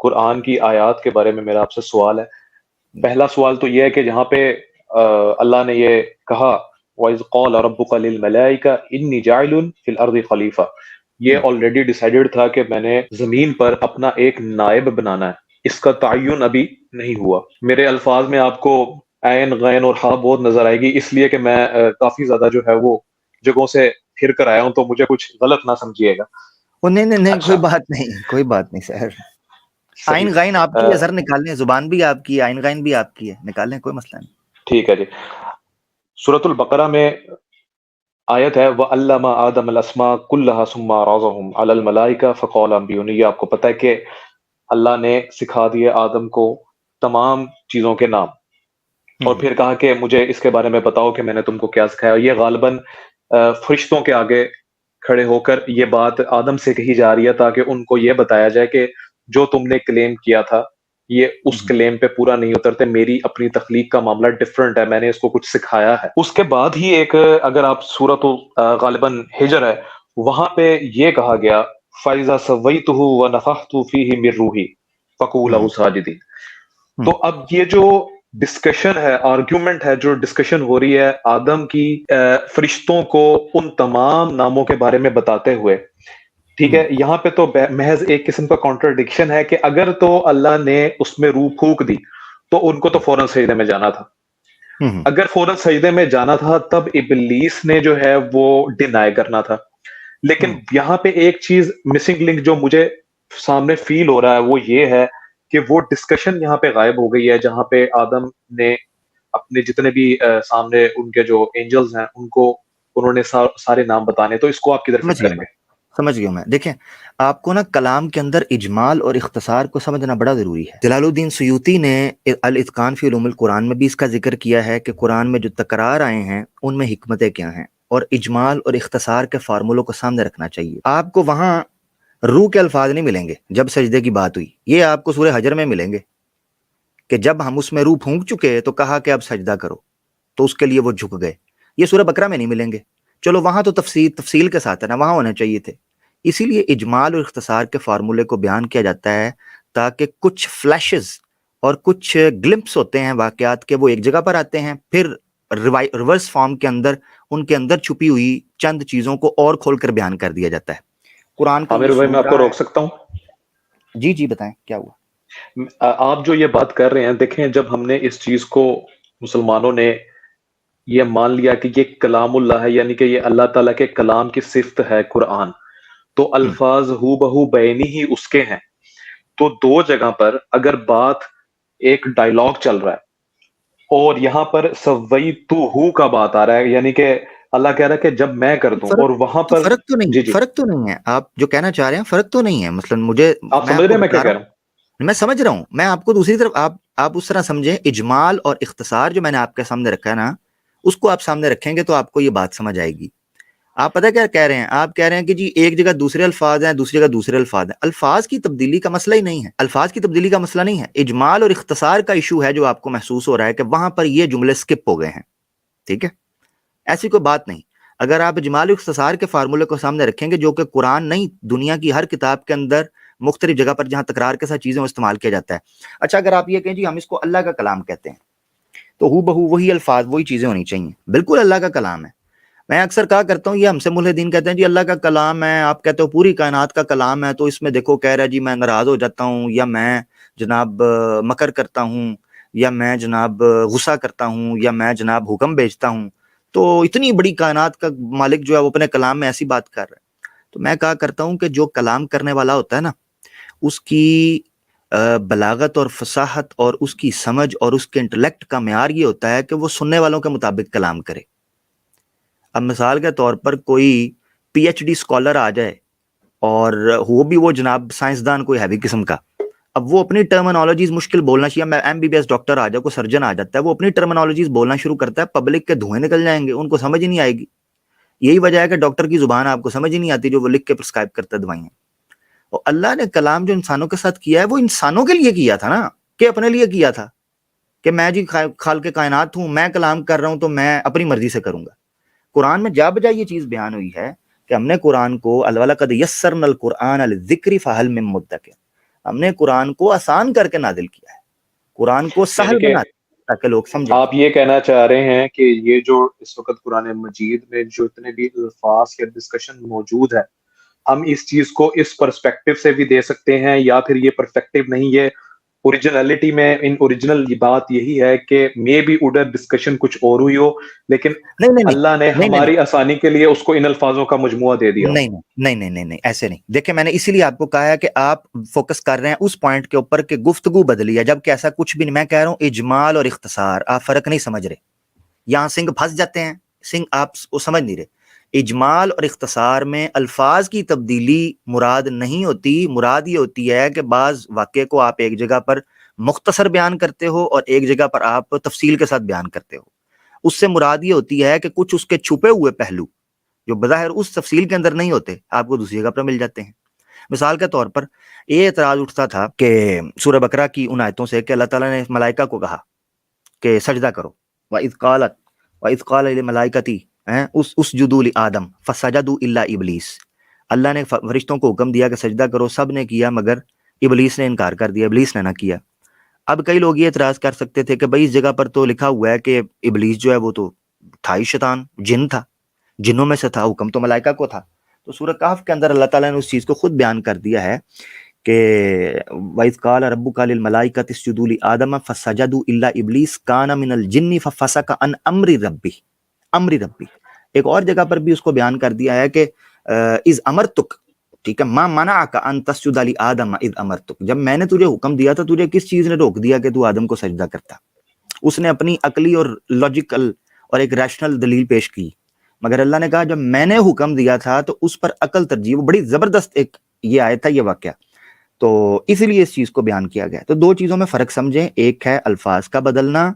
قرآن کی آیات کے بارے میں میرا آپ سے سوال ہے. پہلا سوال تو یہ ہے کہ جہاں پہ اللہ نے یہ کہا وَإِذْ قَالَ رَبُّكَ لِلْمَلَائِكَةِ إِنِّي جَاعِلٌ فِي الْأَرْضِ خَلِيفَةً، یہ آلریڈی ڈیسائیڈڈ تھا کہ میں نے زمین پر اپنا ایک نائب بنانا ہے. اس کا تعین ابھی نہیں ہوا. میرے الفاظ میں آپ کو عین غین اور ہا بہت نظر آئے گی، اس لیے کہ میں کافی زیادہ جو ہے وہ جگہوں سے پھر کر آیا ہوں، تو مجھے کچھ غلط نہ سمجھیے گا. نہیں اچھا، کوئی بات نہیں سر. صحیح. آئین غائن آپ کی ہے سر، نکالیں. زبان بھی آپ کی ہے، آئین غائن بھی آپ کی ہے، نکالیں، کوئی مسئلہ نہیں. ٹھیک ہے جی. سورۃ البقرہ میں آیت ہے وَعَلَّمَ آدَمَ الْأَسْمَاءَ كُلَّهَا ثُمَّ عَرَضَهُمْ عَلَى الْمَلَائِكَةِ فَقَالَ أَنبِئُونِي. یہ آپ کو پتہ ہے کہ اللہ نے سکھا دیے آدم کو تمام چیزوں کے نام، اور پھر کہا کہ مجھے اس کے بارے میں بتاؤ کہ میں نے تم کو کیا سکھایا. یہ غالباً فرشتوں کے آگے کھڑے ہو کر یہ بات آدم سے کہی جا رہی ہے تاکہ ان کو یہ بتایا جائے کہ جو تم نے کلیم کیا تھا یہ اس کلیم پہ پورا نہیں اترتے. میری اپنی تخلیق کا معاملہ ڈفرنٹ ہے، میں نے اس کو کچھ سکھایا ہے. اس کے بعد ہی ایک اگر آپ سورۃ غالباً ہجر ہے، وہاں پہ یہ کہا گیا فَإِذَا سَوَّيْتُهُ وَنَفَخْتُ فِيهِ مِن رُوحِي فَقُوعُوا لَهُ سَاجِدِينَ. تو اب یہ جو ڈسکشن ہے، آرگیومنٹ ہے، جو ڈسکشن ہو رہی ہے آدم کی فرشتوں کو ان تمام ناموں کے بارے میں بتاتے ہوئے، ٹھیک ہے، یہاں پہ تو محض ایک قسم کا کانٹرڈکشن ہے کہ اگر تو اللہ نے اس میں روح پھونک دی تو ان کو تو فوراً سجدے میں جانا تھا. اگر فوراً سجدے میں جانا تھا تب ابلیس نے جو ہے وہ ڈینائی کرنا تھا. لیکن یہاں پہ ایک چیز مسنگ لنک جو مجھے سامنے فیل ہو رہا ہے وہ یہ ہے کہ وہ ڈسکشن یہاں پہ غائب ہو گئی ہے جہاں پہ آدم نے اپنے جتنے بھی سامنے ان کے جو اینجلز ہیں ان کو انہوں نے سارے نام بتانے. تو اس کو آپ کدھر فٹ کریں گے؟ سمجھ گیا میں. دیکھیں، آپ کو نا کلام کے اندر اجمال اور اختصار کو سمجھنا بڑا ضروری ہے. جلال الدین سیوطی نے الاتقان فی علوم القرآن میں بھی اس کا ذکر کیا ہے کہ قرآن میں جو تکرار آئے ہیں ان میں حکمتیں کیا ہیں، اور اجمال اور اختصار کے فارمولوں کو سامنے رکھنا چاہیے. آپ کو وہاں روح کے الفاظ نہیں ملیں گے جب سجدے کی بات ہوئی، یہ آپ کو سورہ حجر میں ملیں گے کہ جب ہم اس میں روح پھونک چکے تو کہا کہ اب سجدہ کرو، تو اس کے لیے وہ جھک گئے. یہ سورہ بقرہ میں نہیں ملیں گے. چلو وہاں تو تفصیل کے ساتھ ہے نا، وہاں ہونے چاہیے تھے. اسی لیے اجمال اور اختصار کے فارمولے کو بیان کیا جاتا ہے تاکہ کچھ فلیشز اور کچھ گلمپس ہوتے ہیں واقعات کے، وہ ایک جگہ پر آتے ہیں، پھر ریورس فارم کے اندر ان کے اندر چھپی ہوئی چند چیزوں کو اور کھول کر بیان کر دیا جاتا ہے. قرآن کا عامر بھائی میں آپ کو روک سکتا ہوں؟ جی بتائیں کیا ہوا. آپ جو یہ بات کر رہے ہیں، دیکھیں جب ہم نے اس چیز کو مسلمانوں نے یہ مان لیا کہ یہ کلام اللہ ہے، یعنی کہ یہ اللہ تعالیٰ کے کلام کی صفت ہے قرآن، تو الفاظ ہو بہو بینی ہی اس کے ہیں. تو دو جگہ پر اگر بات ایک ڈائیلاگ چل رہا ہے اور یہاں پر سویتہ کا بات آ رہا ہے، یعنی کہ اللہ کہہ رہا ہے کہ جب میں کر دوں، اور وہاں پر فرق تو نہیں ہے. آپ جو کہنا چاہ رہے ہیں فرق تو نہیں ہے. مثلا مجھے آپ سمجھ رہے ہیں میں کیا کہہ رہا ہوں؟ میں سمجھ رہا ہوں. میں آپ کو دوسری طرف آپ اس طرح سمجھیں، اجمال اور اختصار جو میں نے آپ کے سامنے رکھا ہے نا، اس کو آپ سامنے رکھیں گے تو آپ کو یہ بات سمجھ آئے گی. آپ پتہ کیا کہہ رہے ہیں؟ آپ کہہ رہے ہیں کہ جی ایک جگہ دوسرے الفاظ ہیں، دوسری جگہ دوسرے الفاظ ہیں. الفاظ کی تبدیلی کا مسئلہ ہی نہیں ہے. الفاظ کی تبدیلی کا مسئلہ نہیں ہے. اجمال اور اختصار کا ایشو ہے جو آپ کو محسوس ہو رہا ہے کہ وہاں پر یہ جملے سکپ ہو گئے ہیں. ٹھیک ہے، ایسی کوئی بات نہیں. اگر آپ اجمال اور اختصار کے فارمولے کو سامنے رکھیں گے، جو کہ قرآن نہیں دنیا کی ہر کتاب کے اندر مختلف جگہ پر جہاں تکرار کے ساتھ چیزیں استعمال کیا جاتا ہے. اچھا، اگر آپ یہ کہیں جی ہم اس کو اللہ کا کلام کہتے ہیں، تو ہو بہو وہی الفاظ وہی چیزیں ہونی چاہیے. بالکل اللہ کا کلام ہے. میں اکثر کہا کرتا ہوں، یہ ہم سے ملحدین کہتے ہیں جی اللہ کا کلام ہے، آپ کہتے ہو پوری کائنات کا کلام ہے، تو اس میں دیکھو کہہ رہا ہے جی میں ناراض ہو جاتا ہوں، یا میں جناب مکر کرتا ہوں، یا میں جناب غصہ کرتا ہوں، یا میں جناب حکم بھیجتا ہوں. تو اتنی بڑی کائنات کا مالک جو ہے وہ اپنے کلام میں ایسی بات کر رہا ہے. تو میں کہا کرتا ہوں کہ جو کلام کرنے والا ہوتا ہے نا، اس کی بلاغت اور فصاحت اور اس کی سمجھ اور اس کے انٹلیکٹ کا معیار یہ ہوتا ہے کہ وہ سننے والوں کے مطابق کلام کرے. اب مثال کے طور پر کوئی پی ایچ ڈی اسکالر آ جائے، اور وہ بھی وہ جناب سائنسدان کوئی ہیوی قسم کا، اب وہ اپنی ٹرمنالوجیز مشکل بولنا چاہیے. میں M B B S doctor آ جائے، کوئی سرجن آ جاتا ہے، وہ اپنی ٹرمنالوجیز بولنا شروع کرتا ہے، پبلک کے دھوئیں نکل جائیں گے، ان کو سمجھ ہی نہیں آئے گی. یہی وجہ ہے کہ ڈاکٹر کی زبان آپ کو سمجھ ہی نہیں آتی جو وہ لکھ کے پرسکرائب کرتا ہے دوائیں. اور اللہ نے کلام جو انسانوں کے ساتھ کیا ہے وہ انسانوں کے لیے کیا تھا نا، کہ اپنے لیے کیا تھا کہ میں جی خالق کائنات ہوں، میں کلام کر رہا ہوں تو میں اپنی مرضی سے کروں گا. قرآن میں جا بجا یہ چیز بیان ہوئی ہے کہ ہم نے قرآن کو وَلَقَدْ يَسَّرْنَا الْقُرْآنَ لِلذِّكْرِ فَهَلْ مِن مُّدَّكِرٍ، ہم نے قرآن کو آسان کر کے نازل کیا ہے، قرآن کو یعنی سہل کہ بنا تاکہ لوگ سمجھیں۔ آپ یہ کہنا چاہ رہے ہیں کہ یہ جو اس وقت قرآن مجید میں جو اتنے بھی الفاظ یا ڈسکشن موجود ہے، ہم اس چیز کو اس پرسپیکٹو سے بھی دے سکتے ہیں، یا پھر یہ پرسپیکٹو نہیں، یہ اوریجنلٹی میں ان اوریجنل بات یہی ہے کہ مے بی ادھر ڈسکشن کچھ اور ہوئی ہو، لیکن نہیں نہیں نہیں اللہ نے نہیں نہیں ہماری آسانی کے لیے اس کو ان الفاظوں کا مجموعہ دے دیا ہو۔ نہیں نہیں نہیں نہیں نہیں ایسے نہیں، دیکھیں میں نے اسی لیے آپ کو کہا ہے کہ آپ فوکس کر رہے ہیں اس پوائنٹ کے اوپر کہ گفتگو بدلی ہے، جبکہ ایسا کچھ بھی نہیں۔ میں کہہ رہا ہوں اجمال اور اختصار، آپ فرق نہیں سمجھ رہے، یہاں سنگھ پھنس جاتے ہیں، سنگھ آپ وہ سمجھ نہیں رہے۔ اجمال اور اختصار میں الفاظ کی تبدیلی مراد نہیں ہوتی، مراد یہ ہوتی ہے کہ بعض واقعے کو آپ ایک جگہ پر مختصر بیان کرتے ہو اور ایک جگہ پر آپ تفصیل کے ساتھ بیان کرتے ہو، اس سے مراد یہ ہوتی ہے کہ کچھ اس کے چھپے ہوئے پہلو جو بظاہر اس تفصیل کے اندر نہیں ہوتے آپ کو دوسری جگہ پر مل جاتے ہیں۔ مثال کے طور پر یہ اعتراض اٹھتا تھا کہ سورہ بقرہ کی ان آیتوں سے کہ اللہ تعالیٰ نے ملائکہ کو کہا کہ سجدہ کرو، وَإِذْ قَالَ لِلْمَلَائِكَةِ اسْجُدُوا لِآدَمَ فَسَجَدُوا إِلَّا إِبْلِيسَ، اللہ نے فرشتوں کو حکم دیا کہ سجدہ کرو، سب نے کیا مگر ابلیس نے انکار کر دیا، ابلیس نے نہ کیا۔ اب کئی لوگ یہ اعتراض کر سکتے تھے کہ بھائی اس جگہ پر تو لکھا ہوا ہے کہ ابلیس جو ہے وہ تو تھا ہی شیطان، جن تھا، جنوں میں سے تھا، حکم تو ملائکہ کو تھا۔ تو سورہ کہف کے اندر اللہ تعالیٰ نے اس چیز کو خود بیان کر دیا ہے کہ وَإِذْ قَالَ رَبُّكَ لِلْمَلَائِكَةِ اسْجُدُوا لِآدَمَ فَسَجَدُوا إِلَّا إِبْلِيسَ كَانَ مِنَ الْجِنِّ فَفَسَقَ عَنْ أَمْرِ رَبِّهِ۔ ایک اور جگہ پر بھی اس کو بیان کر دیا ہے کہ اِذْ أَمَرْتُكَ، ٹھیک ہے، مَا مَنَعَكَ أَن تَسْجُدَ لِآدَمَ إِذْ أَمَرْتُكَ، جب میں نے تجھے حکم دیا تھا تجھے کس چیز نے روک دیا کہ تو آدم کو سجدہ کرتا؟ اس نے اپنی عقلی اور لاجیکل اور ایک ریشنل دلیل پیش کی، مگر اللہ نے کہا جب میں نے حکم دیا تھا تو اس پر عقل ترجیح، وہ بڑی زبردست ایک یہ آیت تھا، یہ واقعہ، تو اسی لیے اس چیز کو بیان کیا گیا۔ تو دو چیزوں میں فرق سمجھیں، ایک ہے الفاظ کا بدلنا،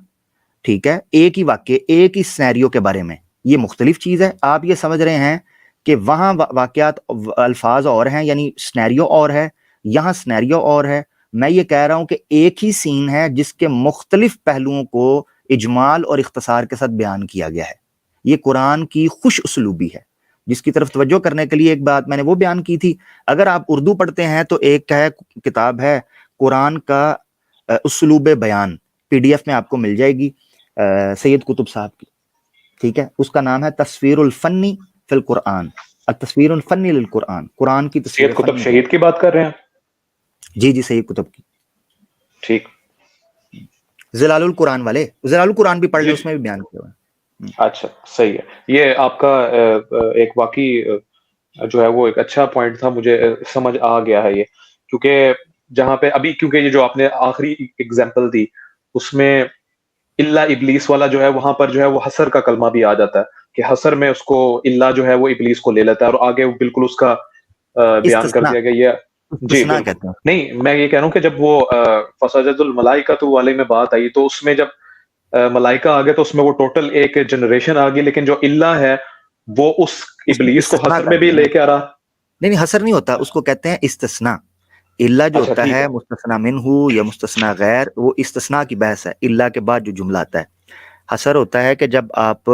ٹھیک ہے، ایک ہی واقعے ایک ہی سینیریو کے بارے میں، یہ مختلف چیز ہے۔ آپ یہ سمجھ رہے ہیں کہ وہاں واقعات الفاظ اور ہیں، یعنی سینیریو اور ہے، یہاں سینیریو اور ہے۔ میں یہ کہہ رہا ہوں کہ ایک ہی سین ہے جس کے مختلف پہلوؤں کو اجمال اور اختصار کے ساتھ بیان کیا گیا ہے۔ یہ قرآن کی خوش اسلوبی ہے جس کی طرف توجہ کرنے کے لیے ایک بات میں نے وہ بیان کی تھی۔ اگر آپ اردو پڑھتے ہیں تو ایک ہے کتاب ہے قرآن کا اسلوب بیان، PDF میں آپ کو مل جائے گی، سید قطب صاحب کی، ٹھیک ہے، اس کا نام ہے تصویر الفنی فی القرآن، التصویر الفنی للقرآن، قرآن کی تصویر سید قطب فنی۔ شہید کی بات کر رہے ہیں؟ جی جی سید قطب کی، ٹھیک، ظلال القرآن والے، ظلال القرآن بھی پڑھ لیں، جی اس میں بھی بیان کیا ہوا ہے۔ اچھا صحیح ہے۔ یہ آپ کا ایک واقعی جو ہے وہ ایک اچھا پوائنٹ تھا، مجھے سمجھ آ گیا ہے یہ، کیونکہ جہاں پہ ابھی، کیونکہ یہ جو آپ نے آخری اگزامپل دی اس میں اللہ ابلیس والا جو ہے وہاں پر جو ہے وہ حسر کا کلمہ بھی آ جاتا ہے کہ حسر میں اس کو اللہ جو ہے وہ ابلیس کو لے لیتا ہے، اور آگے بالکل اس کا بیان کر استثناء، دیا گیا یہ۔ جی استثناء بالکل، کہتے ہیں۔ نہیں میں یہ کہہ رہا ہوں کہ جب وہ فسجد الملائکۃ والے میں بات آئی تو اس میں جب ملائکہ آ گئے تو اس میں وہ ٹوٹل ایک جنریشن آ گئی، لیکن جو اللہ ہے وہ اس اس نے ابلیس کو استثناء حسر کر میں بھی دیا نا، لے کے آ رہا۔ نہیں نہیں حسر نہیں ہوتا، اس کو کہتے ہیں استثناء۔ اللہ جو اچھا ہوتا ٹھیک ہے ہے، مستثنیٰ منہ یا مستثنیٰ غیر، وہ استثناء کی بحث ہے، اللہ کے بعد جو جملہ آتا ہے۔ حسر ہوتا ہے کہ جب آپ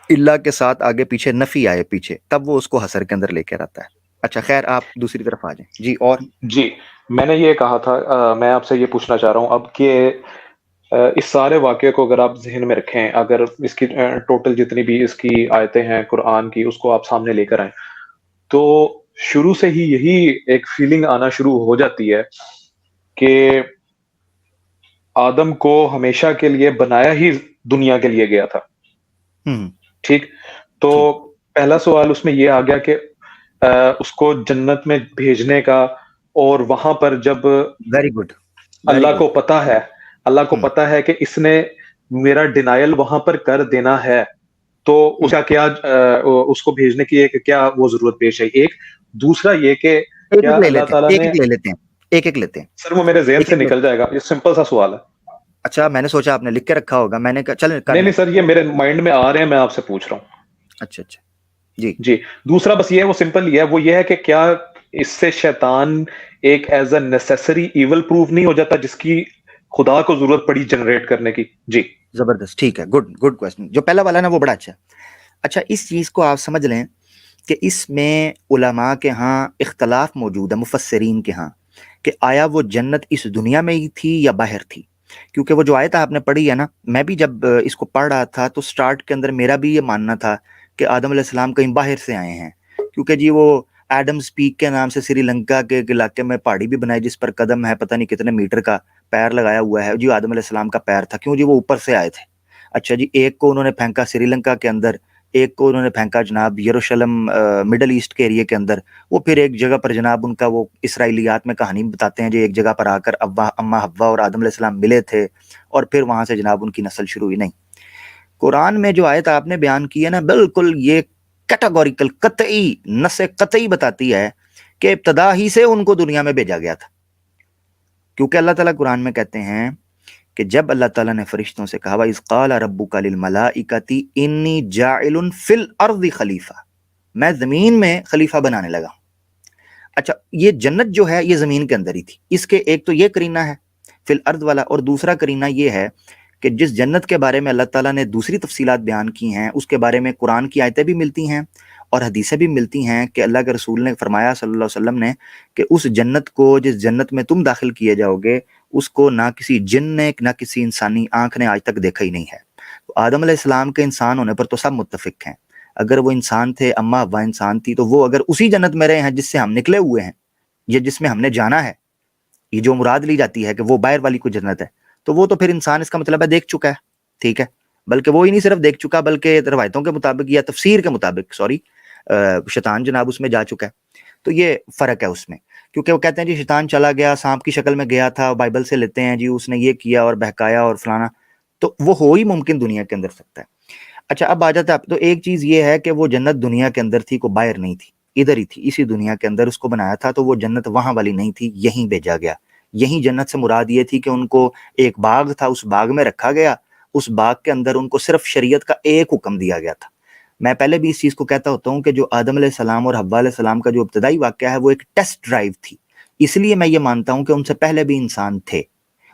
اللہ کے ساتھ آگے پیچھے نفی آئے پیچھے، تب وہ اس کو حسر کے اندر لے کر آتا ہے۔ اچھا خیر، آپ دوسری طرف آ جائیں جی۔ اور جی میں نے یہ کہا تھا، میں آپ سے یہ پوچھنا چاہ رہا ہوں اب کہ اس سارے واقعے کو اگر آپ ذہن میں رکھیں، اگر اس کی ٹوٹل جتنی بھی اس کی آیتیں ہیں قرآن کی اس کو آپ سامنے لے کر آئیں، تو شروع سے ہی یہی ایک فیلنگ آنا شروع ہو جاتی ہے کہ آدم کو ہمیشہ کے لیے بنایا ہی دنیا کے لیے گیا تھا، ٹھیک؟ تو ٹھیک، پہلا سوال اس میں یہ آ گیا کہ اس کو جنت میں بھیجنے کا، اور وہاں پر جب ویری گڈ، ویری اللہ کو گڈ۔ پتا ہے، اللہ کو پتا ہے کہ اس نے میرا ڈینائل وہاں پر کر دینا ہے، تو اس کا کیا اس کو بھیجنے کی ایک کیا وہ ضرورت پیش ہے؟ ایک دوسرا یہ کہ ایک کیا ایک لے اللہ لیتے ہیں، تعالیٰ ایک نے، ایک لے لیتے ہیں، ایک ایک لیتے ہیں، سر وہ میرے ذہن ایک سے ایک لے۔ نکل جائے گا، یہ سمپل سا سوال ہے۔ اچھا میں نے سوچا آپ نے لکھ کے رکھا ہوگا، میں نے کہا چلیں کر نہیں لیں۔ نہیں سر، یہ میرے مائنڈ میں آ رہے ہیں، میں آپ سے پوچھ رہا ہوں۔ اچھا اچھا جی۔ جی دوسرا بس یہ ہے، وہ سمپل یہ ہے، وہ یہ ہے کہ کیا اس سے شیطان ایک as a necessary evil proof نہیں ہو جاتا جس کی خدا کو ضرورت پڑی جنریٹ کرنے کی؟ جی زبردست، ٹھیک ہے، گڈ گڈ کوشچن۔ جو پہلا والا نا وہ بڑا اچھا ہے۔ اچھا اس چیز کو آپ سمجھ لیں کہ اس میں علماء کے ہاں اختلاف موجود ہے، مفسرین کے ہاں، کہ آیا وہ جنت اس دنیا میں ہی تھی یا باہر تھی. کیونکہ وہ جو آیت آپ نے پڑھی ہے نا، میں بھی جب اس کو پڑھ رہا تھا تو سٹارٹ کے اندر میرا بھی یہ ماننا تھا کہ آدم علیہ السلام کہیں باہر سے آئے ہیں، کیونکہ جی وہ ایڈمز پیک کے نام سے سری لنکا کے ایک علاقے میں پہاڑی بھی بنائی جس پر قدم ہے پتہ نہیں کتنے میٹر کا، پیر لگایا ہوا ہے جی آدم علیہ السلام کا پیر تھا. کیوں جی وہ اوپر سے آئے تھے. اچھا جی، ایک کو انہوں نے پھینکا سری لنکا کے اندر، ایک کو انہوں نے پھینکا جناب یروشلم مڈل ایسٹ کے ایریے کے اندر. وہ پھر ایک جگہ پر جناب ان کا وہ اسرائیلیات میں کہانی بتاتے ہیں جو ایک جگہ پر آ کر اما حوا اور آدم علیہ السلام ملے تھے اور پھر وہاں سے جناب ان کی نسل شروع ہوئی. نہیں، قرآن میں جو آیت آپ نے بیان کی ہے نا، بالکل یہ کیٹاگوریکل قطعی نص قطعی بتاتی ہے کہ ابتدا ہی سے ان کو دنیا میں بھیجا گیا تھا. کیونکہ اللہ تعالیٰ قرآن میں کہتے ہیں کہ جب اللہ تعالیٰ نے فرشتوں سے کہا وَإِذْ قَالَ رَبُّكَ لِلْمَلَائِكَةِ إِنِّي جَاعِلٌ فِي الْأَرْضِ خلیفہ، میں زمین میں خلیفہ بنانے لگا. اچھا، یہ جنت جو ہے یہ زمین کے اندر ہی تھی. اس کے ایک تو یہ کرینہ ہے فی الارض والا، اور دوسرا کرینہ یہ ہے کہ جس جنت کے بارے میں اللہ تعالیٰ نے دوسری تفصیلات بیان کی ہیں اس کے بارے میں قرآن کی آیتیں بھی ملتی ہیں اور حدیثیں بھی ملتی ہیں کہ اللہ کے رسول نے فرمایا صلی اللہ علیہ وسلم نے کہ اس جنت کو، جس جنت میں تم داخل کیے جاؤ گے، اس کو نہ کسی جن نے نہ کسی انسانی آنکھ نے آج تک دیکھا ہی نہیں ہے. تو آدم علیہ السلام کے انسان ہونے پر تو سب متفق ہیں. اگر وہ انسان تھے، اما حوا انسان تھی، تو وہ اگر اسی جنت میں رہے ہیں جس سے ہم نکلے ہوئے ہیں یا جس میں ہم نے جانا ہے، یہ جو مراد لی جاتی ہے کہ وہ باہر والی کوئی جنت ہے، تو وہ تو پھر انسان اس کا مطلب ہے دیکھ چکا ہے. ٹھیک ہے، بلکہ وہ ہی نہیں صرف دیکھ چکا بلکہ روایتوں کے مطابق یا تفسیر کے مطابق شیطان جناب اس میں جا چکا ہے. تو یہ فرق ہے اس میں، کیونکہ وہ کہتے ہیں جی شیطان چلا گیا، سانپ کی شکل میں گیا تھا، بائبل سے لیتے ہیں جی اس نے یہ کیا اور بہکایا اور فلانا، تو وہ ہو ہی ممکن دنیا کے اندر سکتا ہے. اچھا، اب آ جاتا ہے. تو ایک چیز یہ ہے کہ وہ جنت دنیا کے اندر تھی، کو باہر نہیں تھی، ادھر ہی تھی، اسی دنیا کے اندر اس کو بنایا تھا. تو وہ جنت وہاں والی نہیں تھی، یہیں بھیجا گیا. یہیں جنت سے مراد یہ تھی کہ ان کو ایک باغ تھا، اس باغ میں رکھا گیا. اس باغ کے اندر ان کو صرف شریعت کا ایک حکم دیا گیا تھا. میں پہلے بھی اس چیز کو کہتا ہوتا ہوں کہ جو آدم علیہ السلام اور حوا علیہ السلام کا جو ابتدائی واقعہ ہے وہ ایک ٹیسٹ ڈرائیو تھی. اس لیے میں یہ مانتا ہوں کہ ان سے پہلے بھی انسان تھے،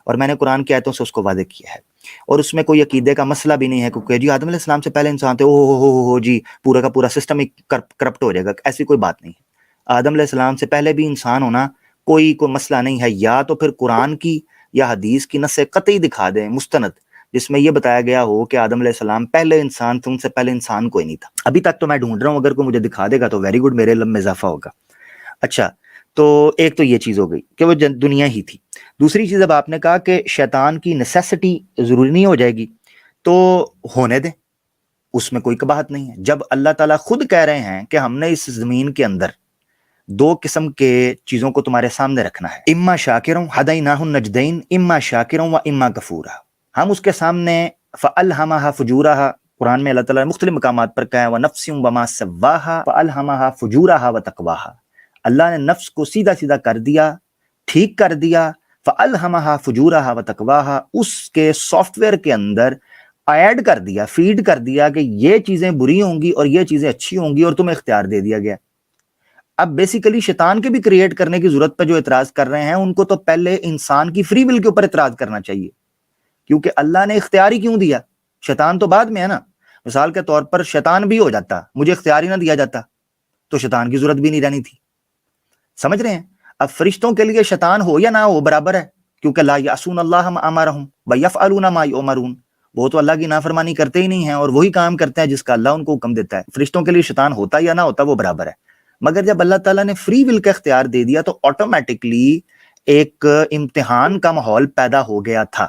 اور میں نے قرآن کی آیتوں سے اس کو واضح کیا ہے. اور اس میں کوئی عقیدے کا مسئلہ بھی نہیں ہے کیونکہ جی آدم علیہ السلام سے پہلے انسان تھے، ہو جی پورا کا پورا سسٹم ہی کرپٹ ہو جائے گا. ایسی کوئی بات نہیں ہے. آدم علیہ السلام سے پہلے بھی انسان ہونا کوئی مسئلہ نہیں ہے. یا تو پھر قرآن کی یا حدیث کی نص قطعی دکھا دیں مستند جس میں یہ بتایا گیا ہو کہ آدم علیہ السلام پہلے انسان تھے، ان سے پہلے انسان کوئی نہیں تھا. ابھی تک تو میں ڈھونڈ رہا ہوں، اگر کوئی مجھے دکھا دے گا تو ویری گڈ، میرے علم میں اضافہ ہوگا. اچھا، تو ایک تو یہ چیز ہو گئی کہ وہ دنیا ہی تھی. دوسری چیز، اب آپ نے کہا کہ شیطان کی نیسیسٹی ضروری نہیں ہو جائے گی، تو ہونے دیں، اس میں کوئی قباحت نہیں ہے. جب اللہ تعالیٰ خود کہہ رہے ہیں کہ ہم نے اس زمین کے اندر دو قسم کے چیزوں کو تمہارے سامنے رکھنا ہے، اما شاکروں ہدیناہ النجدین، اما شاکروں و اما کفورا، ہم اس کے سامنے فالہمہا فجورہا، قرآن میں اللہ تعالیٰ نے مختلف مقامات پر کہا ہے وَنَفْسٍ وَمَا سَوَّاهَا فَأَلْهَمَهَا فُجُورَهَا وَتَقْوَاهَا، اللہ نے نفس کو سیدھا سیدھا کر دیا، ٹھیک کر دیا. فَأَلْهَمَهَا فُجُورَهَا وَتَقْوَاهَا، اس کے سافٹ ویئر کے اندر ایڈ کر دیا، فیڈ کر دیا کہ یہ چیزیں بری ہوں گی اور یہ چیزیں اچھی ہوں گی، اور تمہیں اختیار دے دیا گیا. اب بیسیکلی شیطان کے بھی کریٹ کرنے کی ضرورت پہ جو اعتراض کر رہے ہیں ان کو تو پہلے انسان کی فری ول کے اوپر اعتراض کرنا چاہیے، کیونکہ اللہ نے اختیار ہی کیوں دیا؟ شیطان تو بعد میں ہے نا. مثال کے طور پر شیطان بھی ہو جاتا، مجھے اختیار ہی نہ دیا جاتا تو شیطان کی ضرورت بھی نہیں رہنی تھی. سمجھ رہے ہیں؟ اب فرشتوں کے لیے شیطان ہو یا نہ ہو برابر ہے، کیونکہ لا یعصون اللہ ما امرهم ویفعلون ما یؤمرون، وہ تو اللہ کی نافرمانی کرتے ہی نہیں ہیں اور وہی کام کرتے ہیں جس کا اللہ ان کو حکم دیتا ہے. فرشتوں کے لیے شیطان ہوتا یا نہ ہوتا وہ برابر ہے. مگر جب اللہ تعالیٰ نے فری ول کا اختیار دے دیا تو آٹومیٹکلی ایک امتحان کا ماحول پیدا ہو گیا تھا.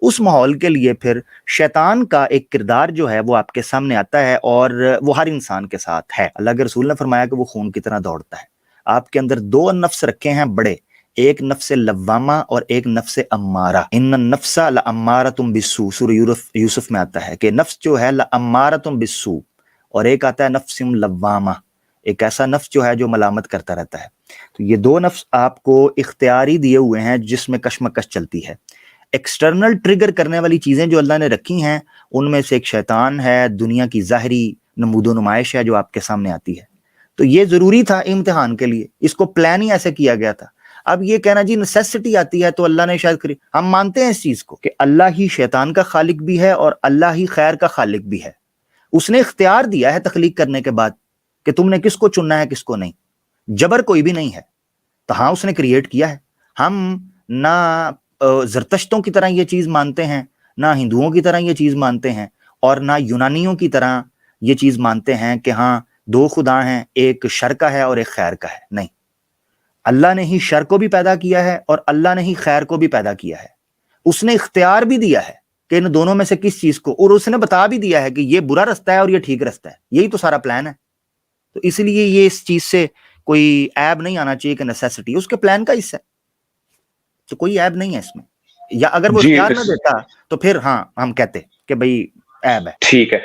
اس ماحول کے لیے پھر شیطان کا ایک کردار جو ہے وہ آپ کے سامنے آتا ہے، اور وہ ہر انسان کے ساتھ ہے. اللہ کے رسول نے فرمایا کہ وہ خون کی طرح دوڑتا ہے. آپ کے اندر دو نفس رکھے ہیں بڑے، ایک نفس لوامہ اور ایک نفس امارہ. ان النفس لامارۃ بالسوء، سورہ یوسف میں آتا ہے کہ نفس جو ہے لامارۃ بالسوء، اور ایک آتا ہے نفس لوامہ، ایک ایسا نفس جو ہے جو ملامت کرتا رہتا ہے. تو یہ دو نفس آپ کو اختیاری دیے ہوئے ہیں جس میں کشمکش چلتی ہے. ایکسٹرنل ٹریگر کرنے والی چیزیں جو اللہ نے رکھی ہیں ان میں سے ایک شیطان ہے، دنیا کی ظاہری نمود و نمائش ہے جو آپ کے سامنے آتی ہے. تو یہ ضروری تھا امتحان کے لیے، اس کو پلان ہی ایسے کیا گیا تھا. اب یہ کہنا جی نیسیسٹی آتی ہے تو اللہ نے شاید کری، ہم مانتے ہیں اس چیز کو کہ اللہ ہی شیطان کا خالق بھی ہے اور اللہ ہی خیر کا خالق بھی ہے. اس نے اختیار دیا ہے تخلیق کرنے کے بعد کہ تم نے کس کو چننا ہے کس کو نہیں. جبر کوئی بھی نہیں ہے. تو ہاں اس نے کریٹ کیا ہے، ہم نہ زرتشتوں کی طرح یہ چیز مانتے ہیں، نہ ہندوؤں کی طرح یہ چیز مانتے ہیں، اور نہ یونانیوں کی طرح یہ چیز مانتے ہیں کہ ہاں دو خدا ہیں، ایک شر کا ہے اور ایک خیر کا ہے. نہیں، اللہ نے ہی شر کو بھی پیدا کیا ہے اور اللہ نے ہی خیر کو بھی پیدا کیا ہے. اس نے اختیار بھی دیا ہے کہ ان دونوں میں سے کس چیز کو، اور اس نے بتا بھی دیا ہے کہ یہ برا رستہ ہے اور یہ ٹھیک رستہ ہے. یہی تو سارا پلان ہے. تو اس لیے یہ اس چیز سے کوئی عیب نہیں آنا چاہیے کہ نیسیسٹی اس کے پلان کا حصہ ہے، تو کوئی عیب نہیں ہے اس میں. یا اگر وہ جی اختیار نہ دیتا تو پھر ہاں ہم کہتے کہ بھئی عیب ہے. ٹھیک ہے.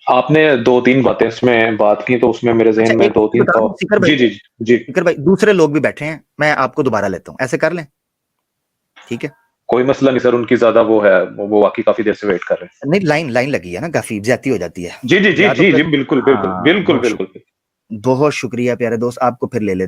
آپ نے 2-3 باتیں اس میں بات کی تو اس میں میرے اچھا ذہن میں ایک 2-3 بتا دوں سکر بھائی، جی جی جی فکر بھائی دوسرے لوگ بھی بیٹھے ہیں، میں آپ کو دوبارہ لیتا ہوں، ایسے کر لیں؟ ٹھیک ہے، کوئی مسئلہ نہیں سر، ان کی زیادہ وہ ہے، وہ واقعی کافی دیر سے ویٹ کر رہے ہیں. نہیں لائن لگی ہے نا، کافی زیادتی ہو جاتی ہے. جی جی جی یا تو جی پھر جی بالکل بالکل ہاں، بالکل بالکل. بہت شکریہ پیارے دوست، آپ کو پھر لے لیتے